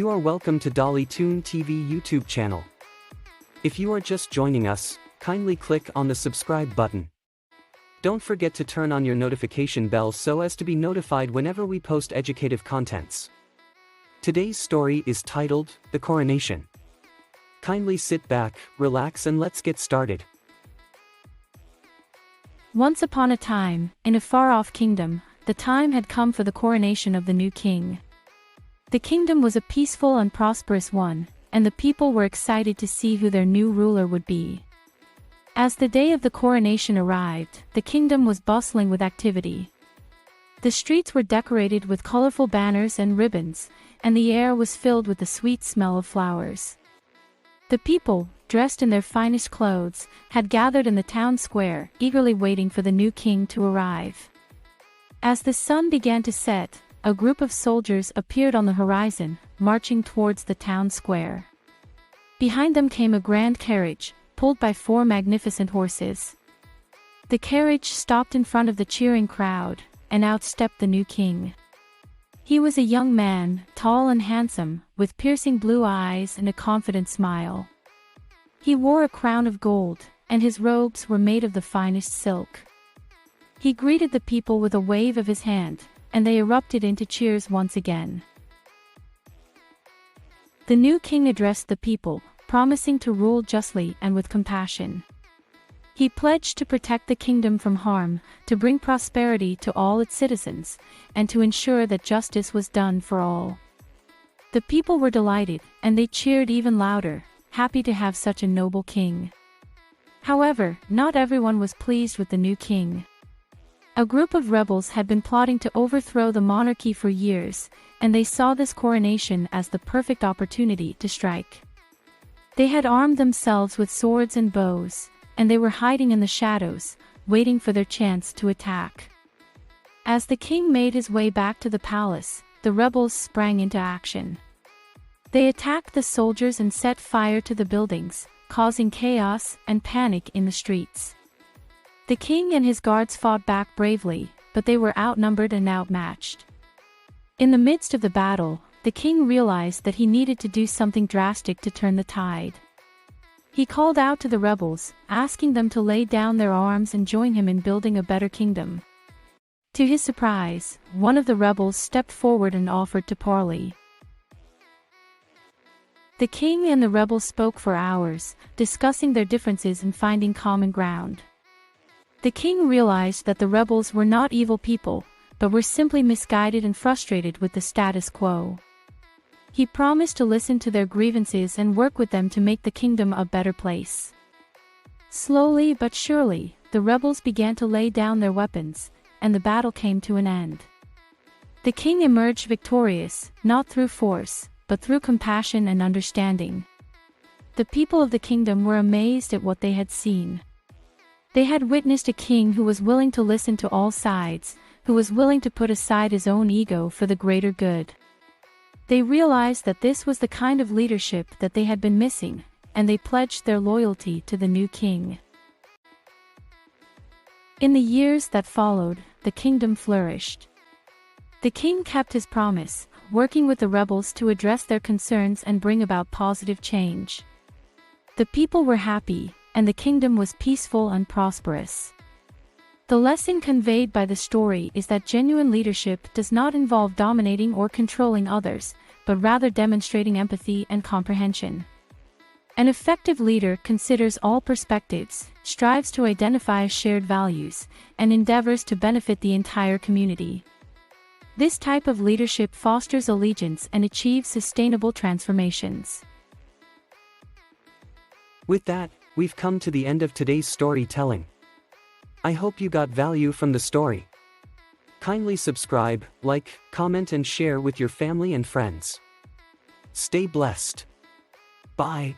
You are welcome to Dolly Toon TV YouTube channel. If you are just joining us, kindly click on the subscribe button. Don't forget to turn on your notification bell so as to be notified whenever we post educative contents. Today's story is titled, The Coronation. Kindly sit back, relax and let's get started. Once upon a time, in a far-off kingdom, the time had come for the coronation of the new king. The kingdom was a peaceful and prosperous one, and the people were excited to see who their new ruler would be. As the day of the coronation arrived, the kingdom was bustling with activity. The streets were decorated with colorful banners and ribbons, and the air was filled with the sweet smell of flowers. The people, dressed in their finest clothes, had gathered in the town square, eagerly waiting for the new king to arrive. As the sun began to set, a group of soldiers appeared on the horizon, marching towards the town square. Behind them came a grand carriage, pulled by 4 magnificent horses. The carriage stopped in front of the cheering crowd, and out stepped the new king. He was a young man, tall and handsome, with piercing blue eyes and a confident smile. He wore a crown of gold, and his robes were made of the finest silk. He greeted the people with a wave of his hand, and they erupted into cheers once again. The new king addressed the people, promising to rule justly and with compassion. He pledged to protect the kingdom from harm, to bring prosperity to all its citizens, and to ensure that justice was done for all. The people were delighted, and they cheered even louder, happy to have such a noble king. However, not everyone was pleased with the new king. A group of rebels had been plotting to overthrow the monarchy for years, and they saw this coronation as the perfect opportunity to strike. They had armed themselves with swords and bows, and they were hiding in the shadows, waiting for their chance to attack. As the king made his way back to the palace, the rebels sprang into action. They attacked the soldiers and set fire to the buildings, causing chaos and panic in the streets. The king and his guards fought back bravely, but they were outnumbered and outmatched. In the midst of the battle, the king realized that he needed to do something drastic to turn the tide. He called out to the rebels, asking them to lay down their arms and join him in building a better kingdom. To his surprise, one of the rebels stepped forward and offered to parley. The king and the rebels spoke for hours, discussing their differences and finding common ground. The king realized that the rebels were not evil people, but were simply misguided and frustrated with the status quo. He promised to listen to their grievances and work with them to make the kingdom a better place. Slowly but surely, the rebels began to lay down their weapons, and the battle came to an end. The king emerged victorious, not through force, but through compassion and understanding. The people of the kingdom were amazed at what they had seen. They had witnessed a king who was willing to listen to all sides, who was willing to put aside his own ego for the greater good. They realized that this was the kind of leadership that they had been missing, and they pledged their loyalty to the new king. In the years that followed, the kingdom flourished. The king kept his promise, working with the rebels to address their concerns and bring about positive change. The people were happy, and the kingdom was peaceful and prosperous. The lesson conveyed by the story is that genuine leadership does not involve dominating or controlling others, but rather demonstrating empathy and comprehension. An effective leader considers all perspectives, strives to identify shared values, and endeavors to benefit the entire community. This type of leadership fosters allegiance and achieves sustainable transformations. With that, we've come to the end of today's storytelling. I hope you got value from the story. Kindly subscribe, like, comment and share with your family and friends. Stay blessed. Bye.